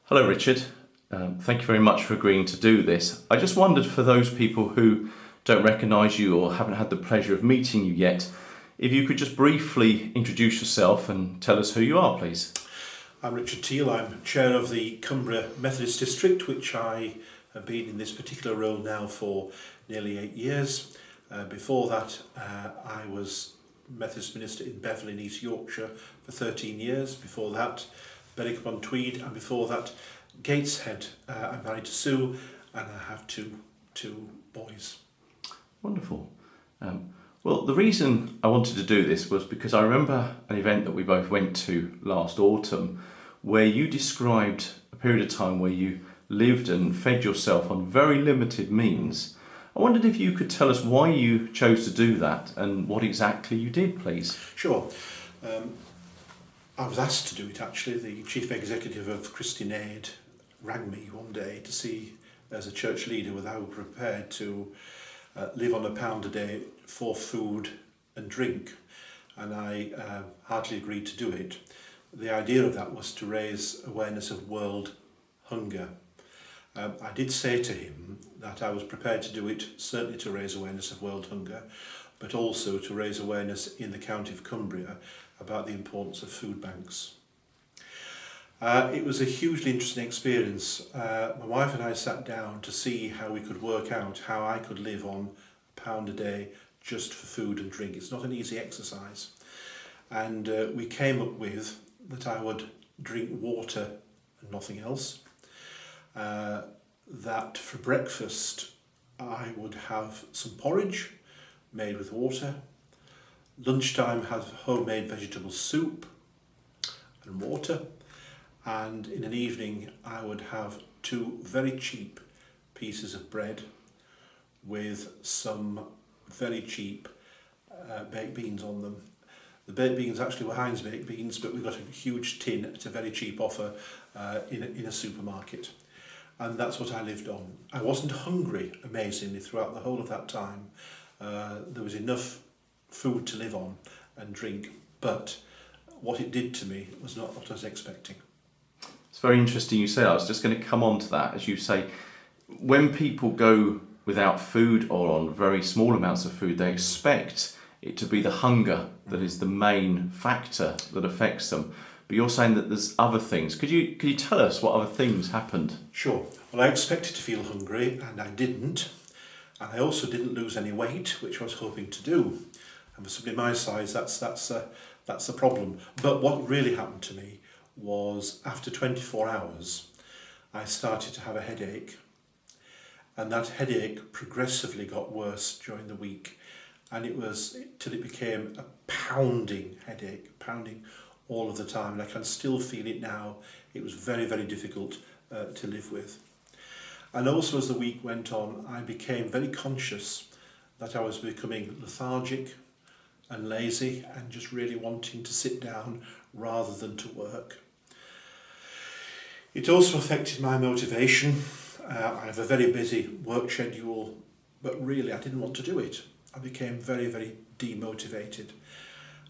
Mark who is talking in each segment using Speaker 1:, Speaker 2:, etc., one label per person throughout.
Speaker 1: Hello, Richard. Thank you very much for agreeing to do this. I just wondered, for those people who don't recognise you or haven't had the pleasure of meeting you yet, if you could just briefly introduce yourself and tell us who you are, please.
Speaker 2: I'm Richard Teal. I'm chair of the Cumbria Methodist District, which I have been in this particular role now for nearly 8 years. Before that, I was Methodist minister in Beverley in East Yorkshire for 13 years. Before that, Berwick-upon-Tweed, and before that, Gateshead. I'm married to Sue, and I have two boys.
Speaker 1: Wonderful. Well, the reason I wanted to do this was because I remember an event that we both went to last autumn where you described a period of time where you lived and fed yourself on very limited means. I wondered if you could tell us why you chose to do that and what exactly you did, please.
Speaker 2: Sure. I was asked to do it, actually. The chief executive of Christian Aid rang me one day to see, as a church leader, whether I were prepared to live on £1 a day for food and drink, and I heartily agreed to do it. The idea of that was to raise awareness of world hunger. I did say to him that I was prepared to do it, certainly to raise awareness of world hunger, but also to raise awareness in the county of Cumbria about the importance of food banks. It was a hugely interesting experience. My wife and I sat down to see how we could work out how I could live on £1 a day just for food and drink. It's not an easy exercise. And we came up with that I would drink water and nothing else. That for breakfast I would have some porridge made with water. Lunchtime have homemade vegetable soup and water. And in an evening I would have 2 very cheap pieces of bread with some very cheap baked beans on them. The baked beans actually were Heinz baked beans, but we got a huge tin at a very cheap offer in a supermarket. And that's what I lived on. I wasn't hungry, amazingly, throughout the whole of that time. There was enough food to live on and drink, but what it did to me was not what I was expecting.
Speaker 1: It's very interesting you say that. I was just going to come on to that. As you say, when people go without food or on very small amounts of food, they expect it to be the hunger that is the main factor that affects them. But you're saying that there's other things. Could you tell us what other things happened?
Speaker 2: Sure. Well, I expected to feel hungry, and I didn't. And I also didn't lose any weight, which I was hoping to do. And for somebody my size, that's a problem. But what really happened to me was, after 24 hours, I started to have a headache. And that headache progressively got worse during the week. And it was till it became a pounding headache, pounding all of the time. And I can still feel it now. It was very, very difficult to live with. And also, as the week went on, I became very conscious that I was becoming lethargic and lazy and just really wanting to sit down rather than to work. It also affected my motivation. I have a very busy work schedule, but really I didn't want to do it. I became very, very demotivated.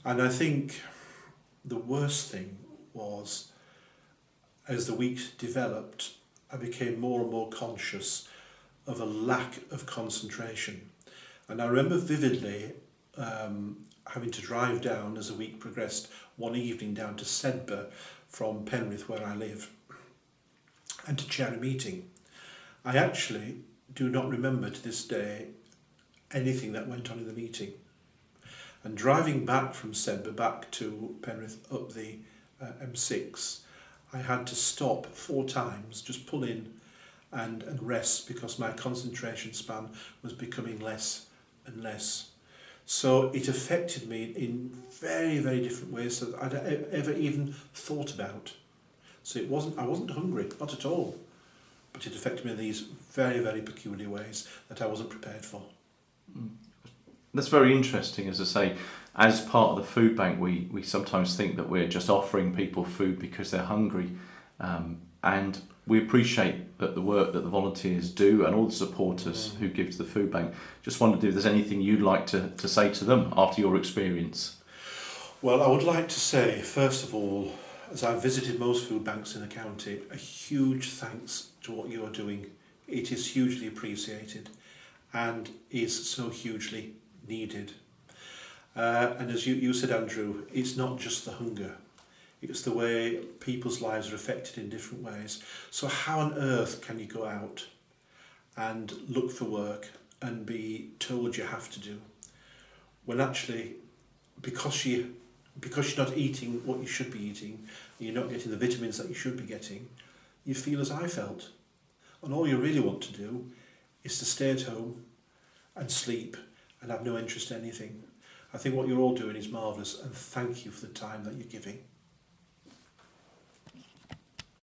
Speaker 2: And I think the worst thing was, as the week developed, I became more and more conscious of a lack of concentration. And I remember vividly having to drive down, as the week progressed, one evening down to Sedbergh from Penrith, where I live, and to chair a meeting. I actually do not remember to this day anything that went on in the meeting. And driving back from Sedbergh back to Penrith up the M6, I had to stop 4 times, just pull in and rest, because my concentration span was becoming less and less. So it affected me in very, very different ways that I'd ever even thought about. So I wasn't hungry, not at all, but it affected me in these very, very peculiar ways that I wasn't prepared for.
Speaker 1: That's very interesting. As I say, as part of the food bank, we sometimes think that we're just offering people food because they're hungry, and we appreciate that the work that the volunteers do and all the supporters who give to the food bank. Just wondered if there's anything you'd like to say to them after your experience.
Speaker 2: Well, I would like to say, first of all, as I've visited most food banks in the county, a huge thanks to what you're doing. It is hugely appreciated and is so hugely needed. And as you said, Andrew, it's not just the hunger. It's the way people's lives are affected in different ways. So how on earth can you go out and look for work and be told you have to do, when actually, because you're not eating what you should be eating, and you're not getting the vitamins that you should be getting, you feel as I felt. And all you really want to do is to stay at home and sleep and have no interest in anything. I think what you're all doing is marvellous, and thank you for the time that you're giving.